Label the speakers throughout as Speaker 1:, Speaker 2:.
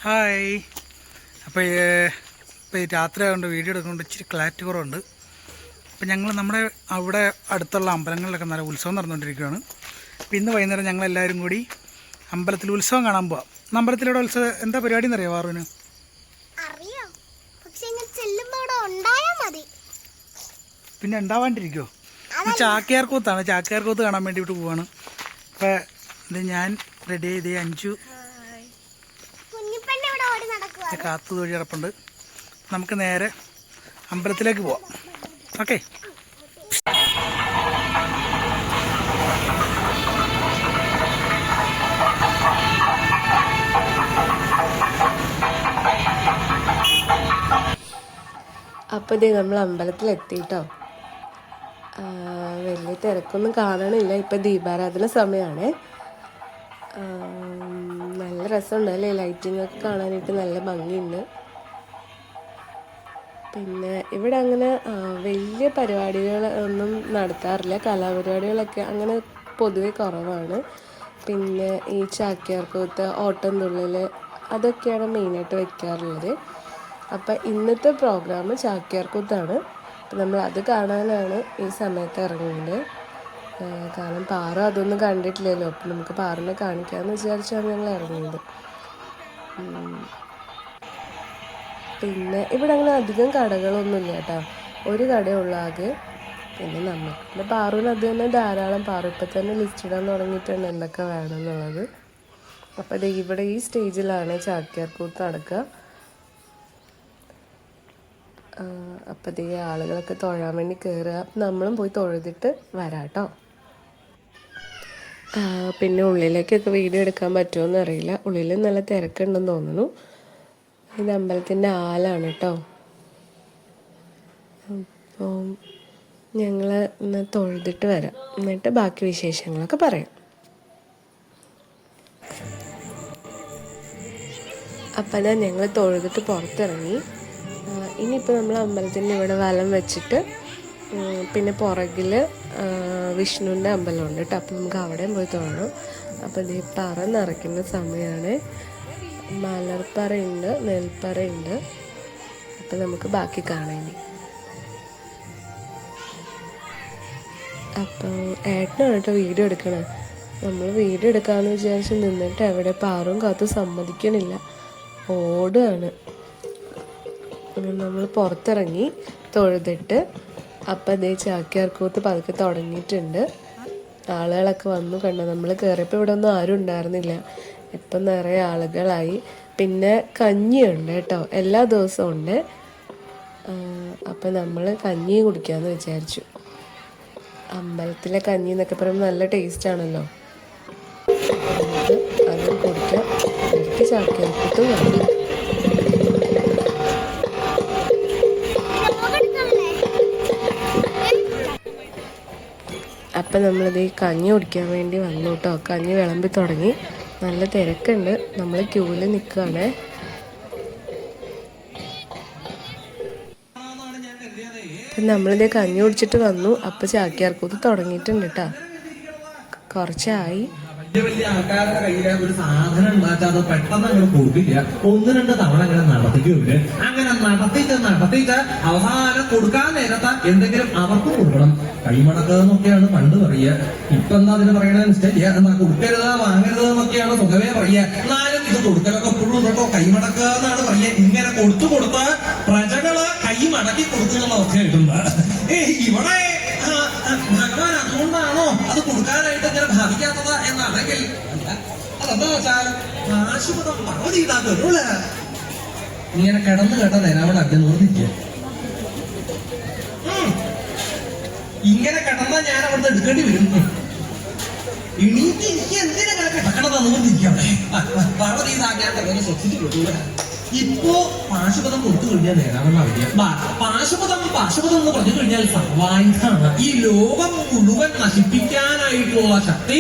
Speaker 1: Hi. അപ്പോൾ രാത്രി ആയതുകൊണ്ട് വീഡിയോ എടുക്കുന്നുണ്ട്, ഇച്ചിരി ക്ലാരിറ്റി കുറവുണ്ട്. അപ്പോൾ ഞങ്ങൾ നമ്മുടെ അവിടെ അടുത്തുള്ള അമ്പലങ്ങളിലൊക്കെ നല്ല ഉത്സവം നടന്നുകൊണ്ടിരിക്കുകയാണ്. അപ്പോൾ ഇന്ന് വൈകുന്നേരം ഞങ്ങളെല്ലാവരും കൂടി അമ്പലത്തിൽ ഉത്സവം കാണാൻ പോവാം. അമ്പലത്തിലൂടെ ഉത്സവം എന്താ പരിപാടി എന്നറിയാം വാറുവിന്? പിന്നെ ഉണ്ടാവാണ്ടിരിക്കുമോ? ചാക്യാർകൂത്താണ്, ചാക്യാർകൂത്ത് കാണാൻ വേണ്ടിയിട്ട് പോവാണ്. അപ്പോൾ ഇത് ഞാൻ റെഡി ചെയ്ത് അഞ്ചു കാത്തു തൊഴി കിടപ്പുണ്ട്. നമുക്ക് നേരെ അമ്പലത്തിലേക്ക് പോവാം. ഓക്കെ.
Speaker 2: അപ്പോൾ ഇതേ നമ്മൾ അമ്പലത്തിലെത്തിട്ടോ. വലിയ തിരക്കൊന്നും കാണണില്ല. ഇപ്പം ദീപാരാധന സമയമാണ്. നല്ല രസമുണ്ട് അല്ലേ, ലൈറ്റിംഗ് ഒക്കെ കാണാനായിട്ട് നല്ല ഭംഗിയുണ്ട്. പിന്നെ ഇവിടെ അങ്ങനെ വലിയ പരിപാടികൾ ഒന്നും നടത്താറില്ല. കലാപരിപാടികളൊക്കെ അങ്ങനെ പൊതുവെ കുറവാണ്. പിന്നെ ഈ ചാക്യാർകൂത്ത്, ഓട്ടംതുള്ളൽ അതൊക്കെയാണ് മെയിനായിട്ട് വയ്ക്കാറുള്ളത്. അപ്പം ഇന്നത്തെ പ്രോഗ്രാം ചാക്യാർകൂത്താണ്. അപ്പം നമ്മൾ അത് കാണാനാണ് ഈ സമയത്ത് ഇറങ്ങുന്നത്. കാരണം പാറു അതൊന്നും കണ്ടിട്ടില്ലല്ലോ, അപ്പം നമുക്ക് പാറിനെ കാണിക്കാമെന്ന് വിചാരിച്ചാണ് ഞങ്ങൾ ഇറങ്ങിയത്. പിന്നെ ഇവിടെ അങ്ങനെ അധികം കടകളൊന്നുമില്ല കേട്ടോ, ഒരു കടയുള്ള ആകെ. പിന്നെ നമുക്ക് പാറുവിന് അത് തന്നെ ധാരാളം. പാറു ഇപ്പം തന്നെ ലിസ്റ്റ് ഇടാൻ തുടങ്ങിയിട്ടുണ്ട് എന്തൊക്കെ വേണമെന്നുള്ളത്. അപ്പം അത് ഇവിടെ ഈ സ്റ്റേജിലാണ് ചാക്യാർകൂത്ത് നടക്കുക. അപ്പം ഈ ആളുകളൊക്കെ തൊഴാൻ വേണ്ടി കയറുക. നമ്മളും പോയി തൊഴുതിട്ട് വരാം കേട്ടോ. പിന്നെ ഉള്ളിലേക്കൊക്കെ വീഡിയോ എടുക്കാൻ പറ്റുമോയെന്ന് അറിയില്ല. ഉള്ളിൽ നല്ല തിരക്കുണ്ടെന്ന് തോന്നുന്നു. ഇത് അമ്പലത്തിൻ്റെ ആലാണ് കേട്ടോ. അപ്പോൾ ഞങ്ങൾ ഇന്ന് തൊഴുതിട്ട് വരാം, എന്നിട്ട് ബാക്കി വിശേഷങ്ങളൊക്കെ പറയാം. അപ്പം അതാ ഞങ്ങൾ തൊഴുതിട്ട് പുറത്തിറങ്ങി. ഇനിയിപ്പോൾ നമ്മൾ അമ്പലത്തിൻ്റെ ഇവിടെ വലം വെച്ചിട്ട് പിന്നെ പുറകിൽ വിഷ്ണുവിൻ്റെ അമ്പലമുണ്ട് കേട്ടോ. അപ്പം നമുക്ക് അവിടെയും പോയി തൊഴണം. അപ്പോൾ ഇത് പറ നിറയ്ക്കുന്ന സമയമാണ്. മലർപ്പറയുണ്ട്, നെൽപ്പറയുണ്ട്. അപ്പം നമുക്ക് ബാക്കി കാണാൻ. അപ്പം ഏട്ടനാണ് കേട്ടോ വീഡിയോ എടുക്കണേ. നമ്മൾ വീഡിയോ എടുക്കാമെന്ന് വിചാരിച്ച് നിന്നിട്ട് എവിടെ പാറും കാത്തു സമ്മതിക്കണില്ല, ഓടുകയാണ്. നമ്മൾ പുറത്തിറങ്ങി തൊഴുതിട്ട് അപ്പം അതേ ചാക്യാർകൂത്ത് പതുക്കെ തുടങ്ങിയിട്ടുണ്ട്. ആളുകളൊക്കെ വന്നു കണ്ടോ. നമ്മൾ കയറിയപ്പോൾ ഇവിടെ ഒന്നും ആരും ഉണ്ടായിരുന്നില്ല, ഇപ്പം നിറയെ ആളുകളായി. പിന്നെ കഞ്ഞിയുണ്ട് കേട്ടോ, എല്ലാ ദിവസവും ഉണ്ട്. അപ്പം നമ്മൾ കഞ്ഞി കുടിക്കാമെന്ന് വിചാരിച്ചു. അമ്പലത്തിലെ കഞ്ഞി എന്നൊക്കെ പറയുമ്പോൾ നല്ല ടേസ്റ്റാണല്ലോ. അത് കുടിക്കാം. എനിക്ക് ചാക്യാർകൂത്ത് വേണം. അപ്പം നമ്മളിത് ഈ കഞ്ഞി കുടിക്കാൻ വേണ്ടി വന്നു കേട്ടോ. കഞ്ഞി വിളമ്പി തുടങ്ങി. നല്ല തിരക്കുണ്ട്, നമ്മൾ ക്യൂവിൽ നിൽക്കുകയാണ്. അപ്പം നമ്മളിത് കഞ്ഞി കുടിച്ചിട്ട് വന്നു. അപ്പം ചാക്യാർകൂത്ത് തുടങ്ങിയിട്ടുണ്ട് കേട്ടോ. കുറച്ചായി.
Speaker 3: വലിയ വലിയ ആൾക്കാരുടെ കയ്യിലെ ഒരു സാധനം ഉണ്ടാക്കാതെ പെട്ടെന്ന് അങ്ങനെ കൊടുക്കില്ല. ഒന്ന് രണ്ട് തവണ അങ്ങനെ നടത്തിക്കുന്നുണ്ട്. അങ്ങനെ നടത്തിയിട്ട് അവസാനം കൊടുക്കാൻ നേരത്തെ എന്തെങ്കിലും അവർക്ക് കൊടുക്കണം. കൈമടക്കുന്നൊക്കെയാണ് പണ്ട് പറയുക. ഇപ്പൊ എന്താ അതിന് പറയണത് നിശ്ചയ എന്നാ കൊടുക്കരുത് വാങ്ങരുത് എന്നൊക്കെയാണ് സ്വതവേ പറയുക. എന്നാലും ഇത് കൊടുക്കലൊക്കെ എപ്പോഴും കേട്ടോ കൈമടക്കുക എന്നാണ് പറയുക. ഇങ്ങനെ കൊടുത്ത് പ്രജകള് കൈ മടക്കി കൊടുക്കുന്നുള്ള അവസ്ഥ കിട്ടുന്നത്. ഇവിടെ ഭഗവാൻ അതുകൊണ്ടാണോ അത് കൊടുക്കാനായിട്ട് ഇങ്ങനെ ഭാവിക്കാത്തത് എന്നാണെങ്കിൽ അതെന്താ വെച്ചാൽ ആശുപത്രം പർവ്വതീതാക്കരുള്ള ഇങ്ങനെ കിടന്നു കേട്ട നേരാവണ അജ്ഞം നിർമ്മിക്കുക. ഇങ്ങനെ കിടന്നാൽ ഞാൻ അവിടുന്ന് എടുക്കേണ്ടി വരും. എനിക്ക് എന്തിനാ കിടക്കണതെന്ന് നിർമ്മിക്കാം. പർവ്വതീതാക്കാൻ തന്നെ ശ്രദ്ധിച്ചു കൊടുക്കുക. ഇപ്പോ പാശുപതം കൊടുത്തു കഴിഞ്ഞാൽ നേരാണെന്ന് അറിയാം. പാശുപതം എന്ന് പറഞ്ഞു കഴിഞ്ഞാൽ സർവായുധാണ്. ഈ ലോകം മുഴുവൻ നശിപ്പിക്കാനായിട്ടുള്ള ശക്തി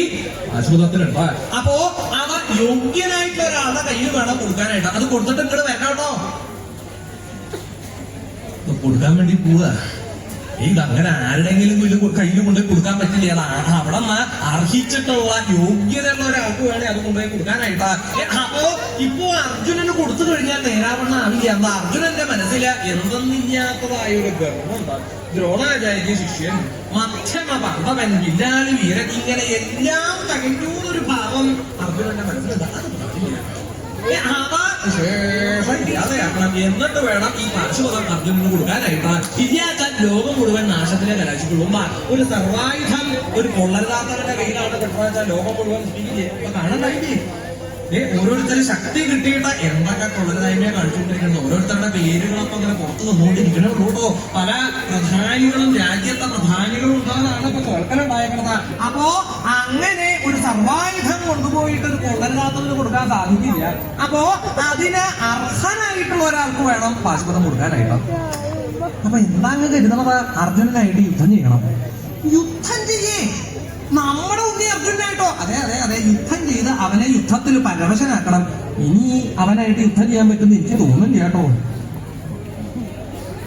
Speaker 3: പാശുപതത്തിനുണ്ട്. അപ്പോ അത് യോഗ്യനായിട്ടുള്ള ഒരാളുടെ കയ്യിൽ വേണം കൊടുക്കാനായിട്ട്. അത് കൊടുത്തിട്ട് ഇങ്ങോട്ട് വരണം കേട്ടോ. കൊടുക്കാൻ വേണ്ടി പോവാ. ഇതങ്ങനെ ആരുടെങ്കിലും കയ്യിൽ കൊണ്ടുപോയി കൊടുക്കാൻ പറ്റില്ല. അവിടെ നിന്ന് അർഹിച്ചിട്ടുള്ള യോഗ്യതയുള്ള ഒരാൾക്ക് വേണേ അത് കൊണ്ടുപോയി കൊടുക്കാനായിട്ടാ. അപ്പോ ഇപ്പോ അർജുനന് കൊടുത്തു കഴിഞ്ഞാൽ നേരാവണ്ണം ആവില്ല. എന്താ അർജുനന്റെ മനസ്സിൽ എന്തെന്നില്ലാത്തതായ ഒരു ഗർവമുണ്ട്. ദ്രോണാചാര്യ ശിഷ്യൻ, മധ്യമ പർവ്വതൻ, വില്ലാളി വീരൻ, ഇങ്ങനെ എല്ലാം തകഞ്ഞൂന്നൊരു ഭാവം അർജുനന്റെ മനസ്സിലുണ്ട്. അത് പാടില്ല. ശേഷം എന്നിട്ട് വേണം ഈ പാശുപതം അർജുനന് കൊടുക്കാനായിട്ട്. ഇല്ലാച്ചാൽ ലോകം മുഴുവൻ നാശത്തിലെ കലാശിക്കൊള്ളും. ഒരു സർവായുധം ഒരു കൊള്ളരുതാത്തവന്റെ കയ്യിലാണ് പെട്ടെന്ന് ലോകം മുഴുവൻ കാണണ്ടായില്ലേ? ഓരോരുത്തരും ശക്തി കിട്ടിയിട്ട് എന്തൊക്കെ കൊള്ളരുതായ്മയെ കാണിച്ചുകൊണ്ടിരിക്കുന്നത്. ഓരോരുത്തരുടെ പേരുകളൊക്കെ അങ്ങനെ പുറത്തു നിന്നുകൊണ്ടിരിക്കണേ കേട്ടോ. പല പ്രധാനികളും രാജ്യത്തെ പ്രധാനികളും ഉണ്ടാകുന്നതാണ് ഇപ്പൊ കേൾക്കലുണ്ടായേക്കുന്നത്. അപ്പോ അങ്ങനെ ഒരു സർവായുധം കൊണ്ടുപോയിട്ട് ഒരു കൊള്ളരുതാത്തതിന് കൊടുക്കാൻ സാധിക്കില്ല. അപ്പോ അതിന് അർഹനായിട്ടുള്ള ഒരാൾക്ക് വേണം പാശുപതം കൊടുക്കാനായിട്ട്. അപ്പൊ എന്താ കരുതണത്? അർജുനനായിട്ട് യുദ്ധം ചെയ്യണം. യുദ്ധം ചെയ്യേ നമ്മുടെ ഉണ്ണി അർജുനായിട്ടോ? അതെ അതെ അതെ, യുദ്ധം ചെയ്ത് അവനെ യുദ്ധത്തിൽ പരവശനാക്കണം. ഇനി അവനായിട്ട് യുദ്ധം ചെയ്യാൻ പറ്റുമെന്ന് എനിക്ക് തോന്നുന്നില്ല കേട്ടോ.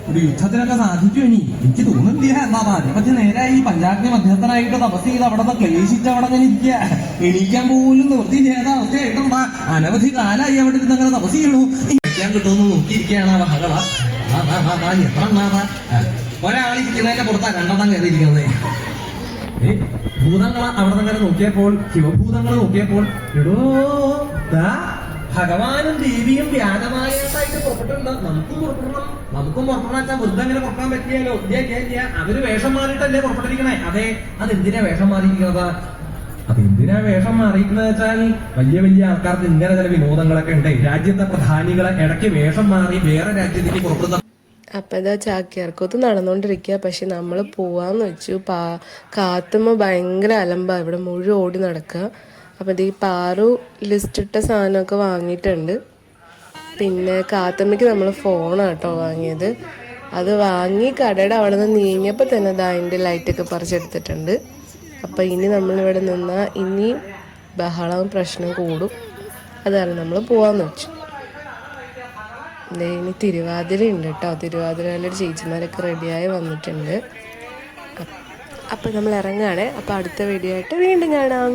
Speaker 3: ഒരു യുദ്ധത്തിനൊക്കെ സാധിക്കും ഇനി എനിക്ക് തോന്നുന്നില്ല. എന്നാ അതിനെപ്പറ്റി നേരെ ഈ പഞ്ചാഗ്നി മധ്യസ്ഥനായിട്ട് തപസ് ചെയ്ത് അവിടെ നിന്ന് ക്ലേശിച്ച് അവിടെ അങ്ങനെ ഇരിക്കുക. എണീക്കാൻ പോലും നിർത്തിയില്ലാത്ത അവസ്ഥയായിട്ടുണ്ടാ. അനവധി കാലായി അവിടെ ഇരുന്ന് അങ്ങനെ തപസ് ചെയ്യണു. എണീക്കാൻ കിട്ടുമെന്ന് നോക്കിയിരിക്കുകയാണ് ആ മകള. എത്ര എണ്ണാതാ ഒരാളിരിക്കുന്നതിന്റെ പുറത്താ രണ്ടെണ്ണം കയറിയിരിക്കുന്നത്. ഭൂതങ്ങൾ അവിടെ നിന്ന് നോക്കിയപ്പോൾ, ശിവഭൂതങ്ങൾ നോക്കിയപ്പോൾ, എടോ ഭഗവാനും ദേവിയും വ്യാജമായിട്ട് പുറപ്പെട്ടിട്ടുണ്ട്. നമുക്കും പുറപ്പെടാച്ചാൽ വെറുതെ അങ്ങനെ പുറപ്പെടാൻ പറ്റിയാലോ? ഇല്ല, അവര് വേഷം മാറിയിട്ടല്ലേ പുറപ്പെട്ടിരിക്കണേ. അതെ, അതെന്തിനാ വേഷം മാറിയിരിക്കുന്നത്? അതെന്തിനാ വേഷം മാറിയിരിക്കുന്നത് വെച്ചാൽ വലിയ വലിയ ആൾക്കാർക്ക് ഇങ്ങനെ ചില വിനോദങ്ങളൊക്കെ ഉണ്ട്. രാജ്യത്തെ പ്രധാനികളെ ഇടയ്ക്ക് വേഷം മാറി വേറെ രാജ്യത്തേക്ക് പുറപ്പെടുന്ന.
Speaker 2: അപ്പം ഇതാ ചാക്യാർകൂത്ത് നടന്നുകൊണ്ടിരിക്കുക. പക്ഷെ നമ്മൾ പോവാന്ന് വെച്ചു. കാത്തുമ്പോൾ ഭയങ്കര അലമ്പാ, ഇവിടെ മുഴുവൻ ഓടി നടക്കുക. അപ്പം ഇത് ഈ പാറു ലിസ്റ്റിട്ട സാധനമൊക്കെ വാങ്ങിയിട്ടുണ്ട്. പിന്നെ കാത്തമ്മയ്ക്ക് നമ്മൾ ഫോണാട്ടോ വാങ്ങിയത്. അത് വാങ്ങി കടയുടെ അവിടെ നിന്ന് നീങ്ങിയപ്പോൾ തന്നെ അതിൻ്റെ ലൈറ്റൊക്കെ പറിച്ചെടുത്തിട്ടുണ്ട്. അപ്പം ഇനി നമ്മളിവിടെ നിന്നാൽ ഇനി ബഹളവും പ്രശ്നം കൂടും. അതാണ് നമ്മൾ പോവാന്ന് വെച്ചു. ഇനി തിരുവാതിര ഉണ്ട് കേട്ടോ. തിരുവാതിരയിലെ ചേച്ചിമാരൊക്കെ റെഡിയായി വന്നിട്ടുണ്ട്. അപ്പം നമ്മൾ ഇറങ്ങുകയാണേ. അപ്പം അടുത്ത വീഡിയോ ആയിട്ട് വീണ്ടും കാണാം.